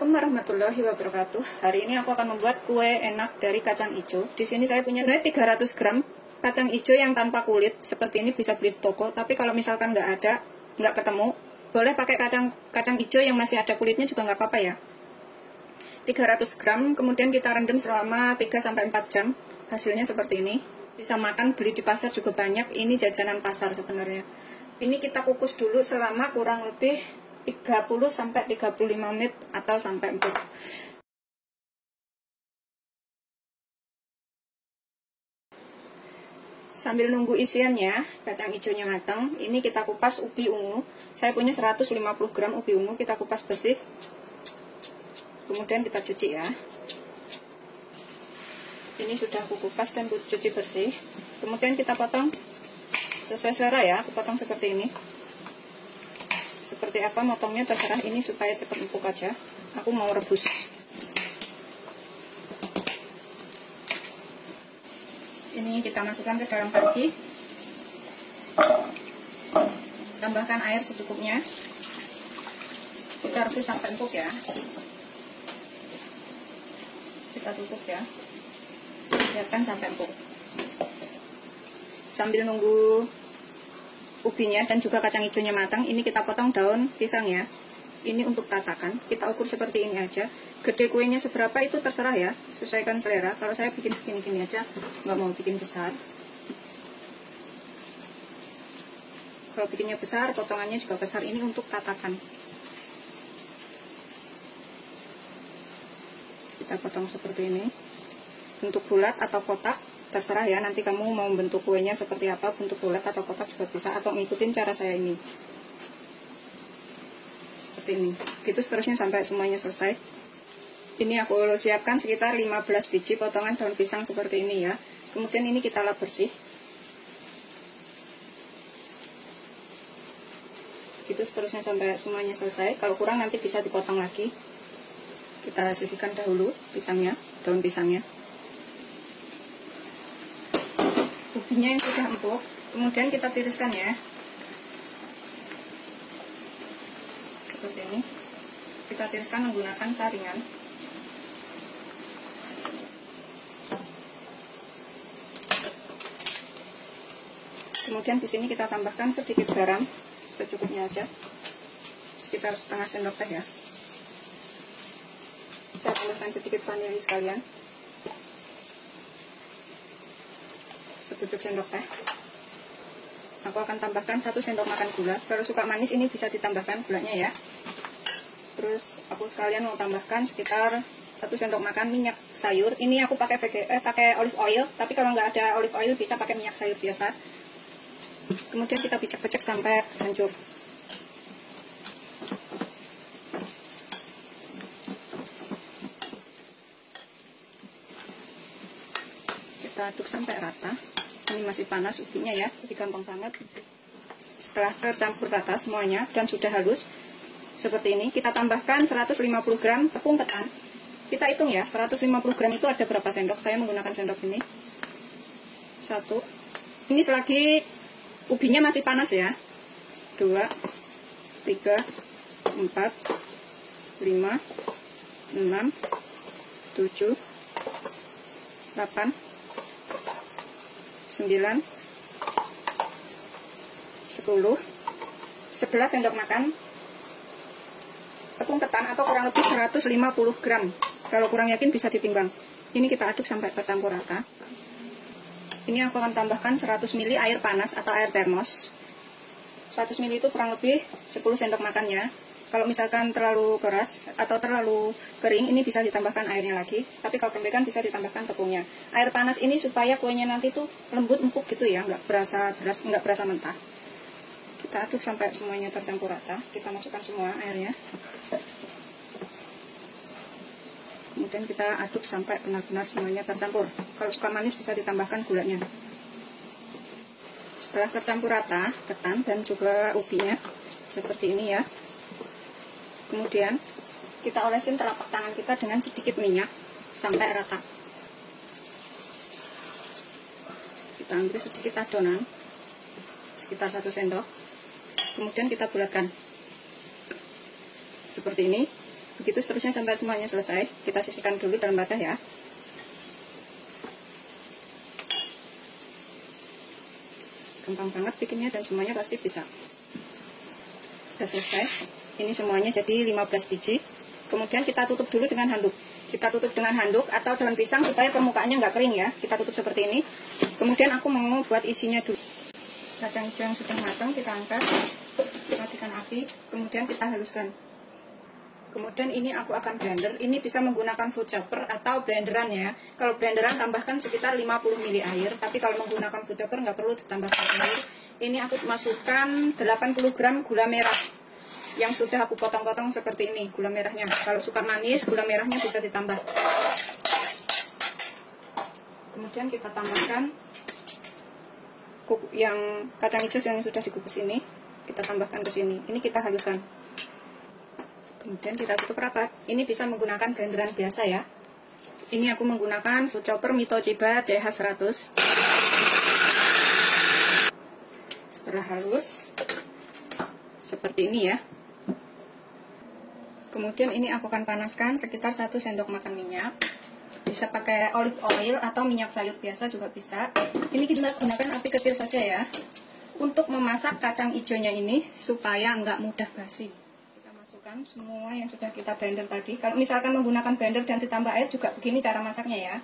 Assalamualaikum warahmatullahi wabarakatuh. Hari ini aku akan membuat kue enak dari kacang hijau. Di sini saya punya 300 gram kacang hijau yang tanpa kulit. Seperti ini bisa beli di toko. Tapi kalau misalkan nggak ketemu, boleh pakai kacang hijau yang masih ada kulitnya juga nggak apa-apa ya. 300 gram, kemudian kita rendam selama 3-4 jam. Hasilnya seperti ini. Bisa makan, beli di pasar juga banyak. Ini jajanan pasar sebenarnya. Ini kita kukus dulu selama kurang lebih 30-35 menit atau sampai empuk. Sambil nunggu isiannya, kacang hijaunya matang, ini kita kupas ubi ungu. Saya punya 150 gram ubi ungu, kita kupas bersih. Kemudian kita cuci ya. Ini sudah aku kupas dan cuci bersih. Kemudian kita potong sesuai selera ya, aku potong seperti ini. Seperti apa motongnya terserah, ini supaya cepat empuk aja. Aku mau rebus. Ini kita masukkan ke dalam panci. Tambahkan air secukupnya. Kita rebus sampai empuk ya. Kita tutup ya. Biarkan sampai empuk. Sambil nunggu ubinya dan juga kacang hijaunya matang, ini kita potong daun pisang ya. Ini untuk tatakan, kita ukur seperti ini aja. Gede kuenya seberapa itu terserah ya, sesuaikan selera. Kalau saya bikin segini-gini aja, nggak mau bikin besar. Kalau bikinnya besar, potongannya juga besar. Ini untuk tatakan. Kita potong seperti ini. Bentuk bulat atau kotak terserah ya, nanti kamu mau bentuk kuenya seperti apa, bentuk bulat atau kotak juga bisa, atau ngikutin cara saya ini seperti ini, gitu seterusnya sampai semuanya selesai. Ini aku siapkan sekitar 15 biji potongan daun pisang seperti ini ya. Kemudian ini kita lap bersih, gitu seterusnya sampai semuanya selesai. Kalau kurang nanti bisa dipotong lagi. Kita sisihkan dahulu pisangnya, daun pisangnya, ubinya yang sudah empuk, kemudian kita tiriskan ya, seperti ini. Kita tiriskan menggunakan saringan. Kemudian di sini kita tambahkan sedikit garam, secukupnya aja, sekitar setengah sendok teh ya. Saya tambahkan sedikit vanili sekalian, sepucuk sendok teh. Aku akan tambahkan 1 sendok makan gula. Kalau suka manis ini bisa ditambahkan gulanya ya. Terus aku sekalian mau tambahkan sekitar 1 sendok makan minyak sayur. Ini aku pakai olive oil, tapi kalau nggak ada olive oil bisa pakai minyak sayur biasa. Kemudian kita picek-picek sampai hancur. Kita aduk sampai rata. Ini masih panas ubinya ya, jadi gampang banget. Setelah tercampur rata semuanya dan sudah halus seperti ini, kita tambahkan 150 gram tepung ketan. Kita hitung ya, 150 gram itu ada berapa sendok. Saya menggunakan sendok ini 1. Ini selagi ubinya masih panas ya. 2, 3, 4, 5, 6, 7, 8, 9, 10, 11 sendok makan tepung ketan atau kurang lebih 150 gram. Kalau kurang yakin bisa ditimbang. Ini kita aduk sampai tercampur rata. Ini aku akan tambahkan 100 ml air panas atau air termos. 100 ml itu kurang lebih 10 sendok makannya. Kalau misalkan terlalu keras atau terlalu kering, ini bisa ditambahkan airnya lagi. Tapi kalau kembalikan bisa ditambahkan tepungnya. Air panas ini supaya kuenya nanti tuh lembut empuk gitu ya, nggak berasa mentah. Kita aduk sampai semuanya tercampur rata. Kita masukkan semua airnya. Kemudian kita aduk sampai benar-benar semuanya tercampur. Kalau suka manis bisa ditambahkan gulanya. Setelah tercampur rata ketan dan juga ubinya seperti ini ya. Kemudian kita olesin telapak tangan kita dengan sedikit minyak sampai rata. Kita ambil sedikit adonan, sekitar 1 sendok. Kemudian kita bulatkan seperti ini. Begitu seterusnya sampai semuanya selesai. Kita sisihkan dulu dalam wadah ya. Gampang banget bikinnya dan semuanya pasti bisa. Sudah selesai. Ini semuanya jadi 15 biji. Kemudian kita tutup dulu dengan handuk. Kita tutup dengan handuk atau daun pisang supaya permukaannya nggak kering ya. Kita tutup seperti ini. Kemudian aku mau buat isinya dulu. Kacang hijau yang sudah matang kita angkat, matikan api, kemudian kita haluskan. Kemudian ini aku akan blender. Ini bisa menggunakan food chopper atau blenderan ya. Kalau blenderan tambahkan sekitar 50 ml air, tapi kalau menggunakan food chopper nggak perlu ditambahkan air. Ini aku masukkan 80 gram gula merah yang sudah aku potong-potong seperti ini, gula merahnya. Kalau suka manis, gula merahnya bisa ditambah. Kemudian kita tambahkan yang kacang hijau yang sudah dikukus ini, kita tambahkan ke sini. Ini kita haluskan. Kemudian kita tutup rapat. Ini bisa menggunakan blenderan biasa ya. Ini aku menggunakan food chopper Mito Chiba CH100. Setelah halus seperti ini ya. Kemudian ini aku akan panaskan sekitar 1 sendok makan minyak. Bisa pakai olive oil atau minyak sayur biasa juga bisa. Ini kita gunakan api kecil saja ya. Untuk memasak kacang hijaunya ini supaya nggak mudah basi. Kita masukkan semua yang sudah kita blender tadi. Kalau misalkan menggunakan blender dan ditambah air juga begini cara masaknya ya.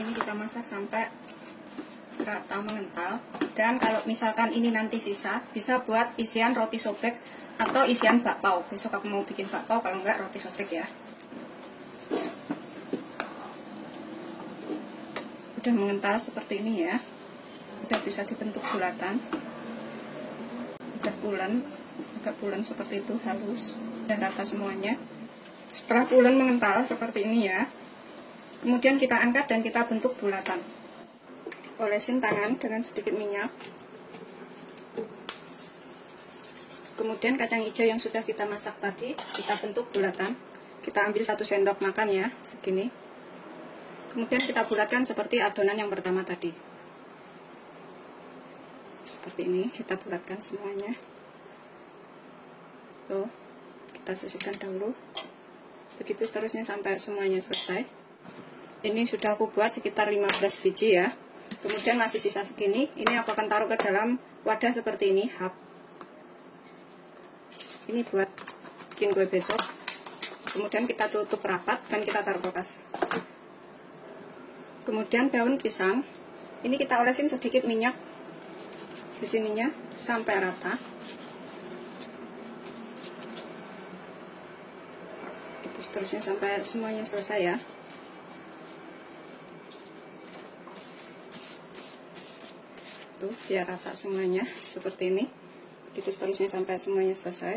Ini kita masak sampai rata mengental. Dan kalau misalkan ini nanti sisa, bisa buat isian roti sobek atau isian bakpao. Besok aku mau bikin bakpao, kalau enggak roti sobek ya. Udah mengental seperti ini ya. Udah bisa dibentuk bulatan. Udah bulan, agak bulan seperti itu, halus dan rata semuanya. Setelah bulan mengental seperti ini ya, kemudian kita angkat dan kita bentuk bulatan. Olesin tangan dengan sedikit minyak. Kemudian kacang hijau yang sudah kita masak tadi kita bentuk bulatan. Kita ambil 1 sendok makan ya, segini. Kemudian kita bulatkan seperti adonan yang pertama tadi. Seperti ini kita bulatkan semuanya. Tuh, kita sisihkan dahulu. Begitu seterusnya sampai semuanya selesai. Ini sudah aku buat sekitar 15 biji ya. Kemudian masih sisa segini. Ini aku akan taruh ke dalam wadah seperti ini, hap. Ini buat bikin kue besok. Kemudian kita tutup rapat dan kita taruh kulkas. Kemudian daun pisang, ini kita olesin sedikit minyak di sininya sampai rata. Terus terusnya sampai semuanya selesai ya. Tuh, biar rata semuanya seperti ini. Gitu seterusnya sampai semuanya selesai.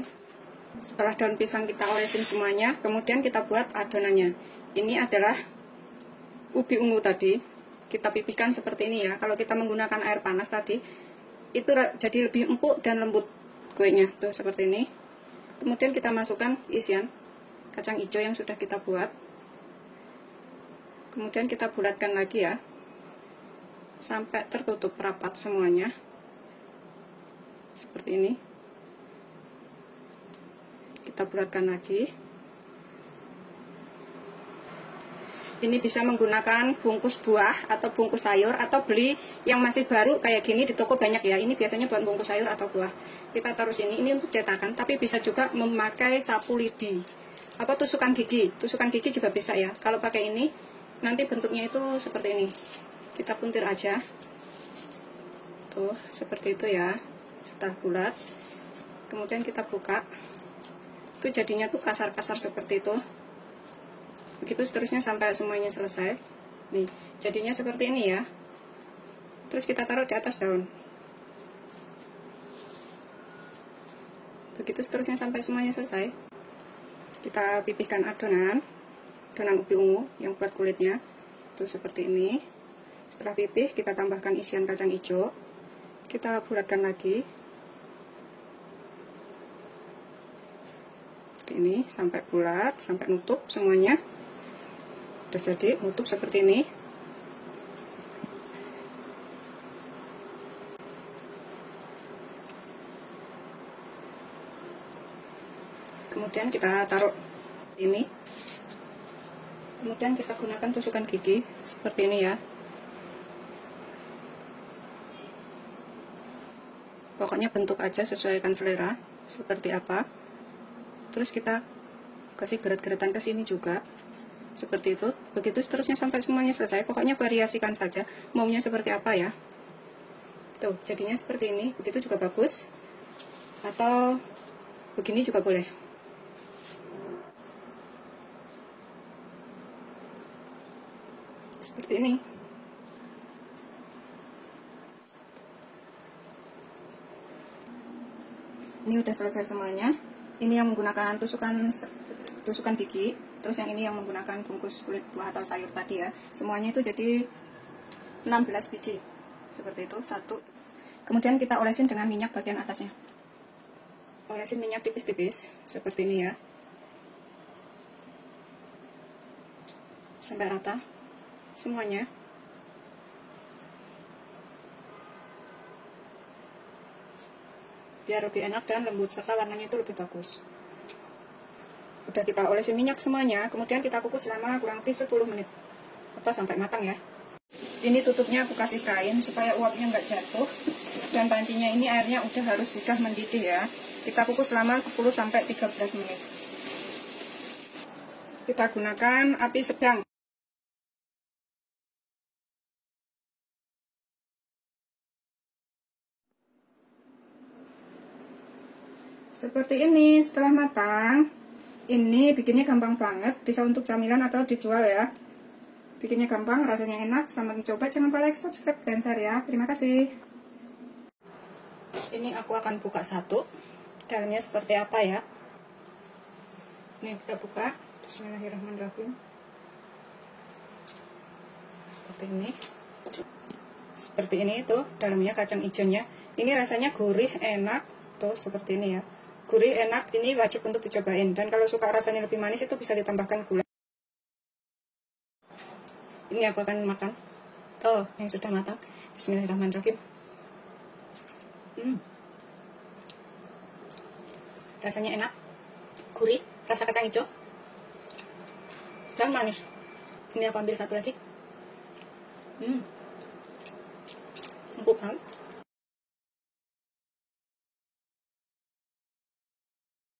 Setelah daun pisang kita olesin semuanya, kemudian kita buat adonannya. Ini adalah ubi ungu tadi, kita pipihkan seperti ini ya. Kalau kita menggunakan air panas tadi, itu jadi lebih empuk dan lembut kuenya. Tuh seperti ini. Kemudian kita masukkan isian kacang hijau yang sudah kita buat. Kemudian kita bulatkan lagi ya, sampai tertutup rapat semuanya. Seperti ini. Kita bulatkan lagi. Ini bisa menggunakan bungkus buah atau bungkus sayur, atau beli yang masih baru kayak gini di toko banyak ya. Ini biasanya buat bungkus sayur atau buah. Kita taruh sini. Ini untuk cetakan, tapi bisa juga memakai sapu lidi. Apa tusukan gigi? Tusukan gigi juga bisa ya. Kalau pakai ini nanti bentuknya itu seperti ini. Kita puntir aja. Tuh, seperti itu ya. Setelah bulat. Kemudian kita buka. Itu jadinya tuh kasar-kasar seperti itu. Begitu seterusnya sampai semuanya selesai. Nih, jadinya seperti ini ya. Terus kita taruh di atas daun. Begitu seterusnya sampai semuanya selesai. Kita pipihkan adonan ubi ungu yang buat kulitnya. Tuh seperti ini. Setelah pipih, kita tambahkan isian kacang hijau. Kita bulatkan lagi. Ini sampai bulat, sampai nutup semuanya. Udah jadi nutup seperti ini. Kemudian kita taruh ini. Kemudian kita gunakan tusukan gigi seperti ini ya. Pokoknya bentuk aja, sesuaikan selera seperti apa. Terus kita kasih geret-geretan ke sini juga seperti itu. Begitu seterusnya sampai semuanya selesai. Pokoknya variasikan saja maunya seperti apa ya. Tuh jadinya seperti ini. Begitu juga bagus, atau begini juga boleh. Seperti ini. Ini udah selesai semuanya. Ini yang menggunakan tusukan gigi, terus yang ini yang menggunakan bungkus kulit buah atau sayur tadi ya. Semuanya itu jadi 16 biji. Seperti itu, satu. Kemudian kita olesin dengan minyak bagian atasnya. Olesin minyak tipis-tipis seperti ini ya. Sampai rata semuanya. Biar lebih enak dan lembut serta warnanya itu lebih bagus. Udah kita olesin minyak semuanya, kemudian kita kukus selama kurang lebih 10 menit atau sampai matang ya. Ini tutupnya aku kasih kain supaya uapnya nggak jatuh, dan pancinya ini airnya sudah mendidih ya. Kita kukus selama 10 sampai 13 menit. Kita gunakan api sedang. Seperti ini setelah matang. Ini bikinnya gampang banget, bisa untuk camilan atau dijual ya. Bikinnya gampang, rasanya enak. Selamat mencoba, jangan lupa like, subscribe, dan share ya. Terima kasih. Ini aku akan buka satu. Dalamnya seperti apa ya. Ini kita buka. Bismillahirrahmanirrahim. Seperti ini. Seperti ini tuh, dalamnya kacang hijaunya. Ini rasanya gurih, enak. Tuh, seperti ini ya. Gurih, enak, ini wajib untuk dicobain. Dan kalau suka rasanya lebih manis itu bisa ditambahkan gula. Ini aku akan makan. Tuh, yang sudah matang. Bismillahirrahmanirrahim. Rasanya enak, gurih, rasa kacang hijau, dan manis. Ini aku ambil satu lagi. Empuk banget.